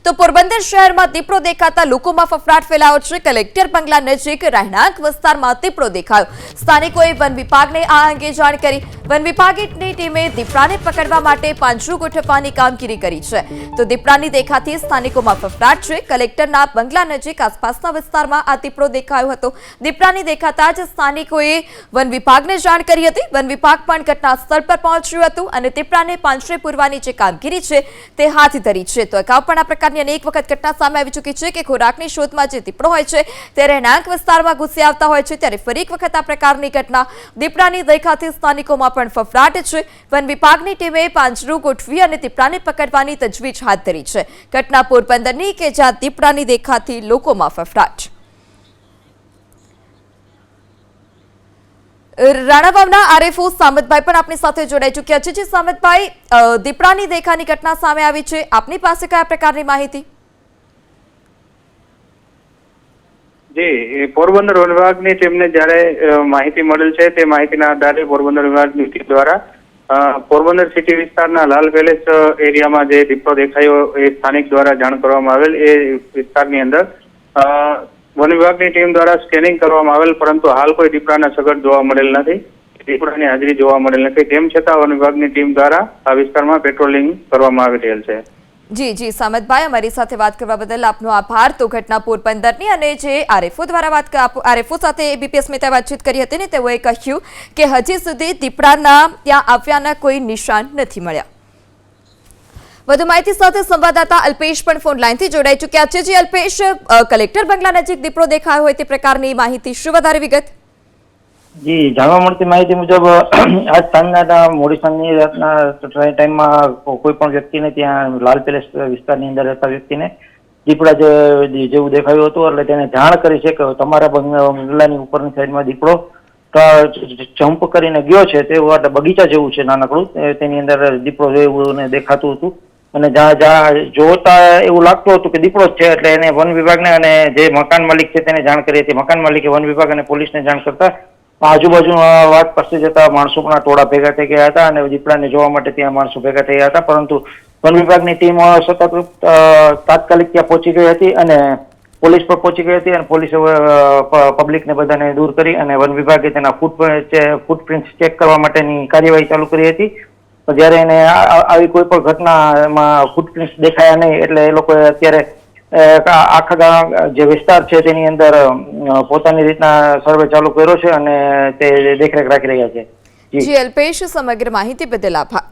તો પોરબંદર શહેરમાં દીપડો દેખાતા લોકોમાં ફફડાટ ફેલાયો છે। કલેક્ટર બંગલા નજીક રહેણાંક વિસ્તારમાં દીપડો દેખાયો। સ્થાનિકોએ વન વિભાગને આ અંગે જાણ કરી। વન વિભાગની ટીમે દીપડાને પકડવા માટે પાંજરું ગોઠવવાની કામગીરી કરી છે। તો દીપડાની દેખાતી સ્થાનિકોમાં ફફડાટ છે। કલેક્ટરના બંગલા નજીક આસપાસના વિસ્તારમાં આ દીપડો દેખાયો હતો। દીપડાની દેખાતા જ સ્થાનિકોએ વન વિભાગને જાણ કરી હતી। વન વિભાગ પણ ઘટના સ્થળ પર પહોંચ્યું હતું અને દીપડાને પાંજરે પૂરવાની જે કામગીરી છે તે હાથ ધરી છે। તો અગાઉ પણ આ પ્રકારની અનેક વખત ઘટના સામે આવી ચૂકી છે કે ખોરાકની શોધમાં જે દીપડો હોય છે તે રહેણાંક વિસ્તારમાં ઘૂસી આવતા હોય છે, ત્યારે ફરી એક વખત આ પ્રકારની ઘટના દીપડાની દેખાતી સ્થાનિકોમાં પણ ફફડાટ છે। વન વિભાગની ટીમે પાંજરું ગોઠવી અને દીપડાને પકડવાની તજવીજ હાથ ધરી છે। ઘટના પોરબંદરની કે જ્યાં દીપડાની દેખાતી લોકોમાં ફફડાટ। રાણાવાવના આરએફઓ સામતભાઈ પણ આપણી સાથે જોડાઈ ચૂક્યા છે। સામતભાઈ, દીપડાની દેખાની ઘટના સામે આવી છે, આપની પાસે કયા પ્રકારની માહિતી? જી, પોરબંદર વન વિભાગની ટીમને જ્યારે માહિતી મળેલ છે તે માહિતીના આધારે પોરબંદર વિભાગની ટીમ દ્વારા પોરબંદર સિટી વિસ્તારના લાલ પેલેસ એરિયામાં જે દીપડો દેખાયો એ સ્થાનિક દ્વારા જાણ કરવામાં આવેલ। એ વિસ્તારની અંદર વન વિભાગની ટીમ દ્વારા સ્કેનિંગ કરવામાં આવેલ, પરંતુ હાલ કોઈ દીપડાના સગડ જોવા મળેલ નથી, દીપડાની હાજરી જોવા મળેલ નથી। તેમ છતાં વન વિભાગની ટીમ દ્વારા આ વિસ્તારમાં પેટ્રોલિંગ કરવામાં આવી રહેલ છે। જી સામતભાઈ, અમારી સાથે વાત કરવા બદલ આપનો આભાર। તો ઘટના પોરબંદરની અને જે આરએફઓ દ્વારા આરએફઓ સાથે એબીપી અસ્મિતાએ વાતચીત કરી હતી ને તેઓએ કહ્યું કે હજી સુધી દીપડાના ત્યાં આવ્યાના કોઈ નિશાન નથી મળ્યા। વધુ માહિતી સાથે સંવાદદાતા અલ્પેશ પણ ફોન લાઈનથી જોડાઈ ચૂક્યા છે। જે અલ્પેશ, કલેક્ટર બંગલા નજીક દીપડો દેખાયો હોય તે પ્રકારની માહિતી, શું વધારે વિગત? જી, જાણવા મળતી માહિતી મુજબ આજ સાંજના મોડી સાંજની રાતના ટાઈમમાં કોઈ પણ વ્યક્તિને ત્યાં લાલ પેલેસ વિસ્તારની અંદર રહેતા વ્યક્તિને દીપડા જેવું દેખાયું હતું, એટલે તેને જાણ કરી છે કે તમારા બંગલાની ઉપરની સાઈડમાં દીપડો જમ્પ કરીને ગયો છે। તે બગીચા જેવું છે નાનકડું, તેની અંદર દીપડો જેવું દેખાતું હતું અને જ્યાં જોતા એવું લાગતું હતું કે દીપડો જ છે, એટલે એને વન વિભાગને અને જે મકાન માલિક છે તેને જાણ કરી હતી। મકાન માલિકે વન વિભાગ અને પોલીસને જાણ કરતા આજુબાજુ વાત પરસી જતા માણસોના ટોળા ભેગા થઈ ગયા હતા અને દીપડાને જોવા માટે ત્યાં માણસો ભેગા થયા હતા, પરંતુ વન વિભાગની ટીમ સતત તાત્કાલિક ત્યાં પહોંચી ગઈ હતી અને પોલીસ પર પહોંચી ગઈ હતી અને પોલીસે પબ્લિકને બધાને દૂર કરી અને વન વિભાગે તેના ફૂટપ્રિન્ટ ચેક કરવા માટેની કાર્યવાહી ચાલુ કરી હતી। જ્યારે એને આવી કોઈ પણ ઘટનામાં ફૂટપ્રિન્ટ દેખાયા નહીં, એટલે એ લોકોએ અત્યારે આખા જે વિસ્તાર છે તેની અંદર પોતાની રીતના સર્વે ચાલુ કર્યો છે અને તે દેખરેખ રાખી રહ્યા છે। જી અલ્પેશ, સમગ્ર માહિતી બદલ આભાર।